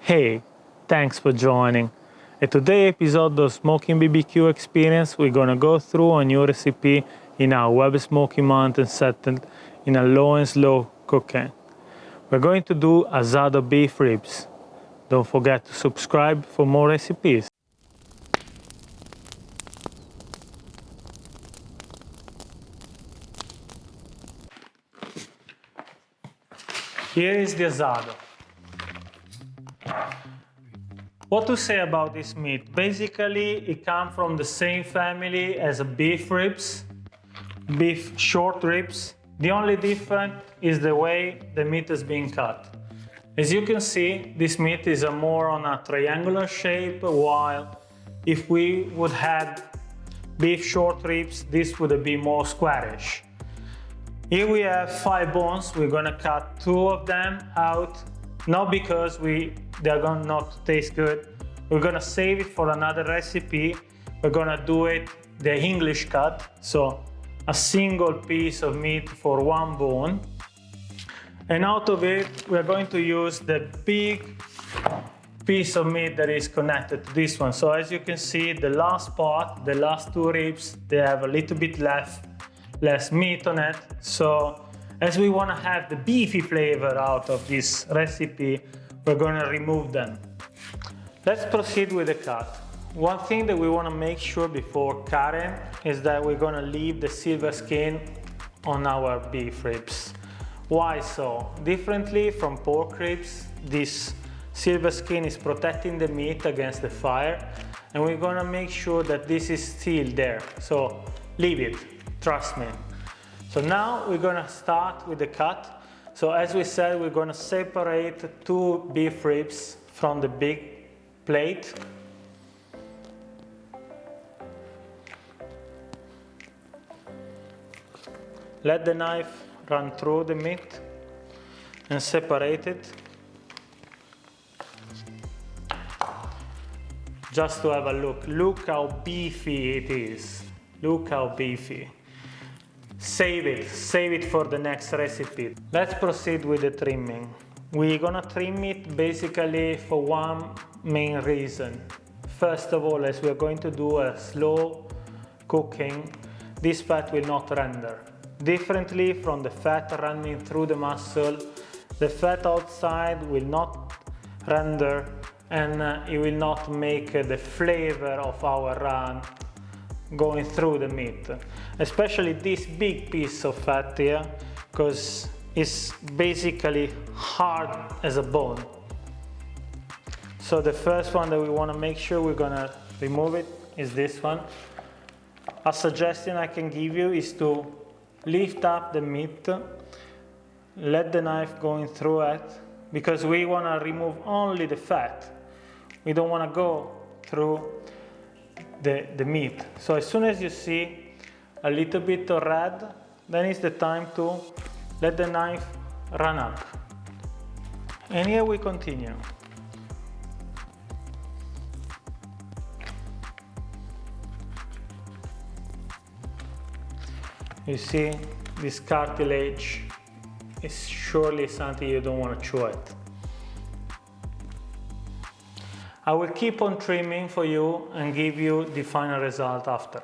Hey, thanks for joining. In today's episode of Smoking BBQ Experience, we're gonna go through a new recipe in our Weber Smokey Mountain setting in a low and slow cooking. We're going to do Asado beef ribs. Don't forget to subscribe for more recipes. Here is the Asado. What to say about this meat? Basically, it comes from the same family as beef ribs, beef short ribs. The only difference is the way the meat is being cut. As you can see, this meat is more on a triangular shape, while if we would have beef short ribs, this would be more squarish. Here we have 5 bones. We're gonna cut 2 of them out, not because they're gonna not taste good. We're gonna save it for another recipe. We're gonna do it the English cut, so a single piece of meat for 1 bone. And out of it, we're going to use the big piece of meat that is connected to this one. So as you can see, the last part, the last 2 ribs, they have a little bit less meat on it. So as we want to have the beefy flavor out of this recipe, we're going to remove them. Let's proceed with the cut. One thing that we want to make sure before cutting is that we're going to leave the silver skin on our beef ribs. Why so? Differently from pork ribs, this silver skin is protecting the meat against the fire, and we're going to make sure that this is still there. So leave it. Trust me. So now we're gonna start with the cut. So as we said, we're gonna separate 2 beef ribs from the big plate. Let the knife run through the meat and separate it. Just to have a look. Look how beefy it is. Look how beefy. Save it for the next recipe. Let's proceed with the trimming. We're gonna trim it basically for one main reason. First of all, as we're going to do a slow cooking, this fat will not render. Differently from the fat running through the muscle, the fat outside will not render, and it will not make the flavor of our run going through the meat, especially this big piece of fat here, because it's basically hard as a bone. So the first one that we want to make sure we're gonna remove it is this one. A suggestion I can give you is to lift up the meat, let the knife going through it, because we want to remove only the fat. We don't want to go through the meat. So as soon as you see a little bit of red, then it's the time to let the knife run up. And here we continue. You see, this cartilage is surely something you don't want to chew it. I will keep on trimming for you and give you the final result after.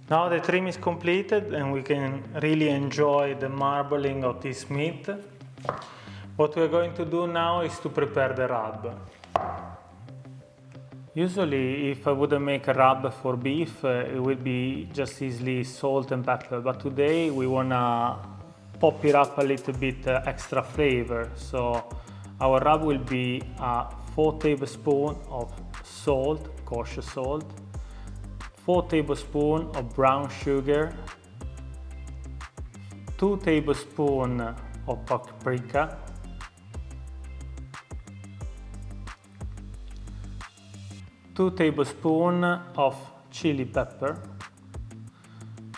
Now the trim is completed and we can really enjoy the marbling of this meat. What we're going to do now is to prepare the rub. Usually if I wouldn't make a rub for beef, it would be just easily salt and pepper, but today we wanna pop it up a little bit extra flavor. So our rub will be 4 tablespoons of salt, kosher salt, 4 tablespoons of brown sugar, 2 tablespoons of paprika, 2 tablespoons of chili pepper,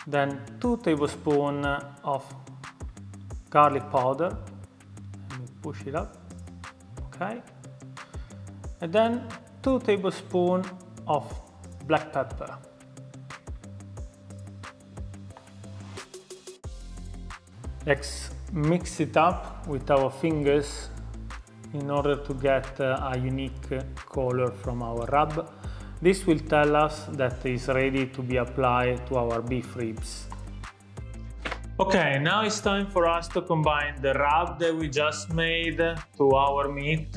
then 2 tablespoons of garlic powder. Let me push it up, okay, and then 2 tablespoons of black pepper. Let's mix it up with our fingers in order to get a unique color from our rub. This will tell us that it's ready to be applied to our beef ribs. Okay, now it's time for us to combine the rub that we just made to our meat.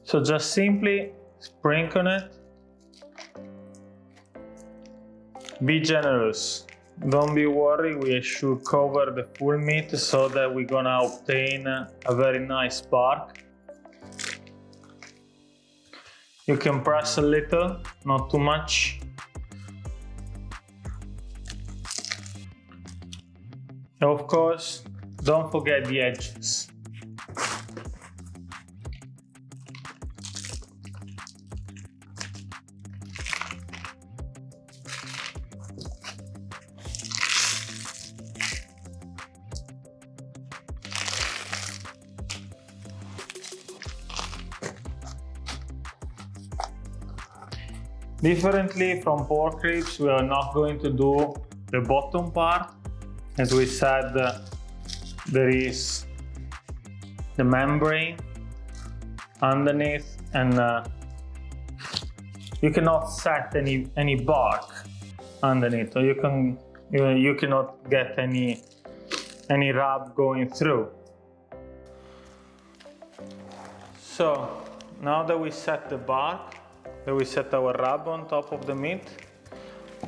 So just simply sprinkle it. Be generous. Don't be worried, we should cover the full meat so that we're gonna obtain a very nice bark. You can press a little, not too much. And of course, don't forget the edges. Differently from pork ribs, we are not going to do the bottom part. As we said, there is the membrane underneath, and you cannot set any bark underneath, or you cannot get any rub going through. So now that we set the bark, that we set our rub on top of the meat,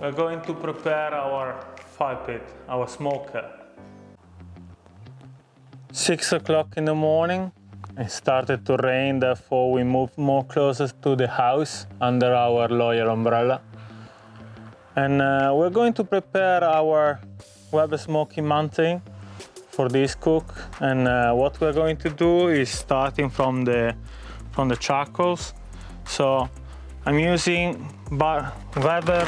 we're going to prepare our fire pit, our smoker. 6 o'clock in the morning, it started to rain, therefore we moved more closer to the house under our loyal umbrella. And we're going to prepare our Weber Smokey Mountain for this cook. And what we're going to do is starting from the charcoals. So I'm using Weber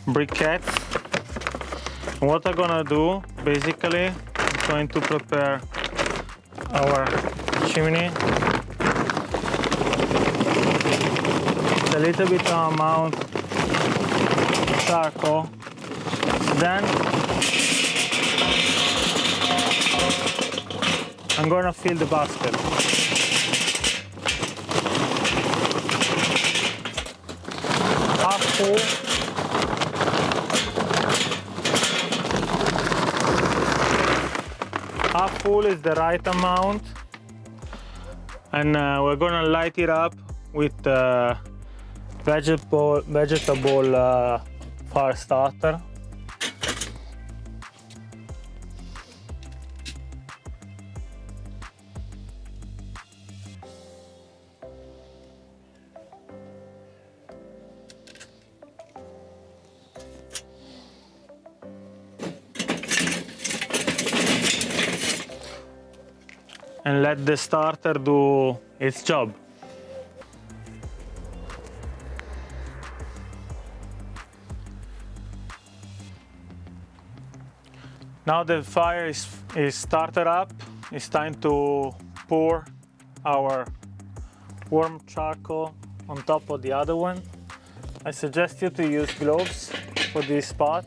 briquettes. And what I'm gonna do, basically, I'm going to prepare our chimney. It's a little bit of amount of charcoal. Then I'm gonna fill the basket. Half full. Half full is the right amount, and we're gonna light it up with vegetable fire starter. And let the starter do its job. Now the fire is started up, it's time to pour our warm charcoal on top of the other one. I suggest you to use gloves for this spot.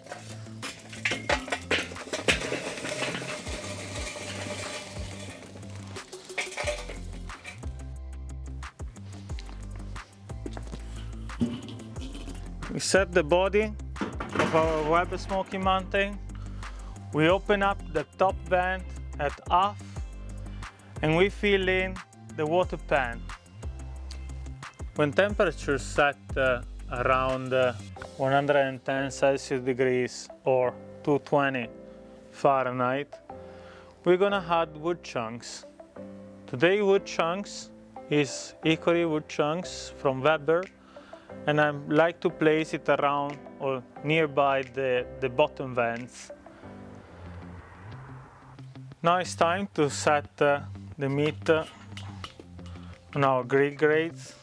We set the body of our Weber Smokey Mountain. We open up the top vent at half and we fill in the water pan. When temperature set around 110 Celsius degrees or 220 Fahrenheit, we're gonna add wood chunks. Today wood chunks is hickory wood chunks from Weber, and I like to place it around or nearby the bottom vents. Now it's time to set the the meat on our grill grates.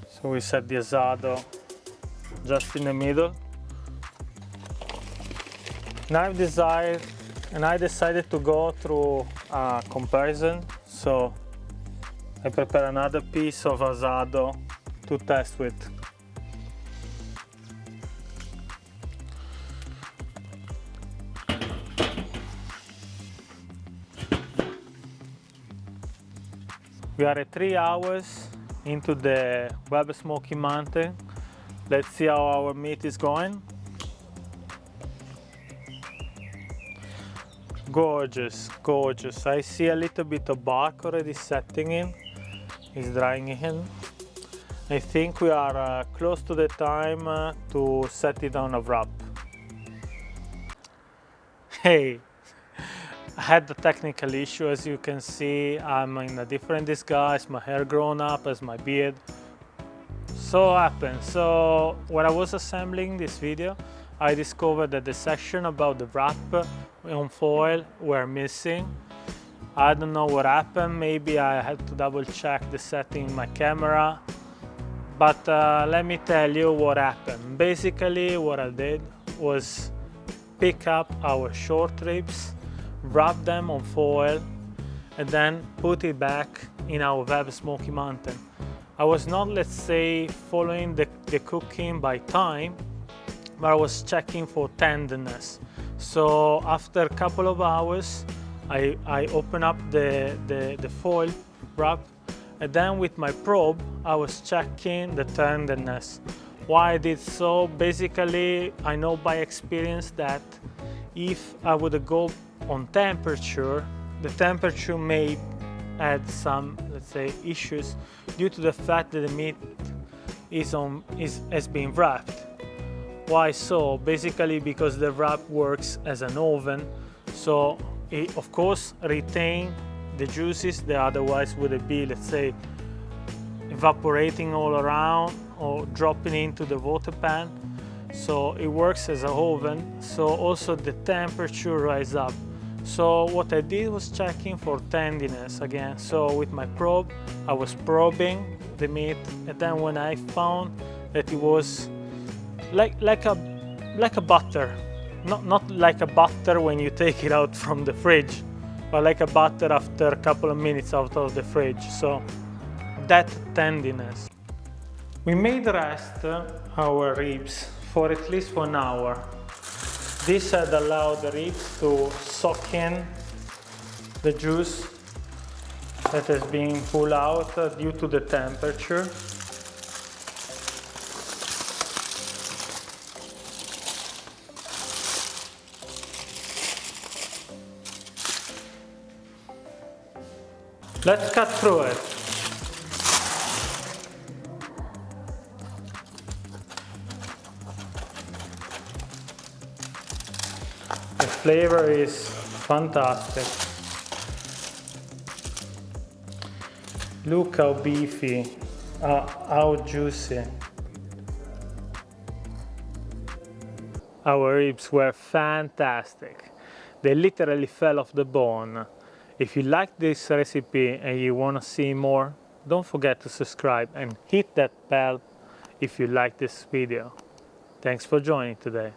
So we set the Asado just in the middle. Now I decided to go through a comparison. So I prepare another piece of Asado to test with. We are at 3 hours into the Weber Smokey Mountain. Let's see how our meat is going. Gorgeous, gorgeous. I see a little bit of bark already setting in. It's drying in. I think we are close to the time to set it on a wrap. Hey, I had the technical issue. As you can see, I'm in a different disguise. My hair grown up as my beard. So happened. So when I was assembling this video, I discovered that the section about the wrap on foil were missing. I don't know what happened. Maybe I had to double check the setting in my camera. But let me tell you what happened. Basically, what I did was pick up our short ribs, wrap them on foil, and then put it back in our Weber Smokey Mountain. I was not, let's say, following the cooking by time, but I was checking for tenderness. So after a couple of hours, I open up the foil wrap, and then with my probe, I was checking the tenderness. Why I did so? Basically, I know by experience that if I would go on temperature, the temperature may add some, let's say, issues due to the fact that the meat has been wrapped. Why so? Basically because the wrap works as an oven, so it of course retain the juices that otherwise would be, let's say, evaporating all around or dropping into the water pan. So it works as an oven, so also the temperature rises up. So what I did was checking for tenderness again. So with my probe, I was probing the meat, and then when I found that it was like a butter, not like a butter when you take it out from the fridge, but like a butter after a couple of minutes out of the fridge. So that tenderness. We made rest our ribs for at least 1 hour. This had allowed the ribs to soak in the juice that has been pulled out due to the temperature. Let's cut through it. The flavor is fantastic. Look how beefy, how juicy. Our ribs were fantastic. They literally fell off the bone. If you like this recipe and you want to see more, don't forget to subscribe and hit that bell if you like this video. Thanks for joining today.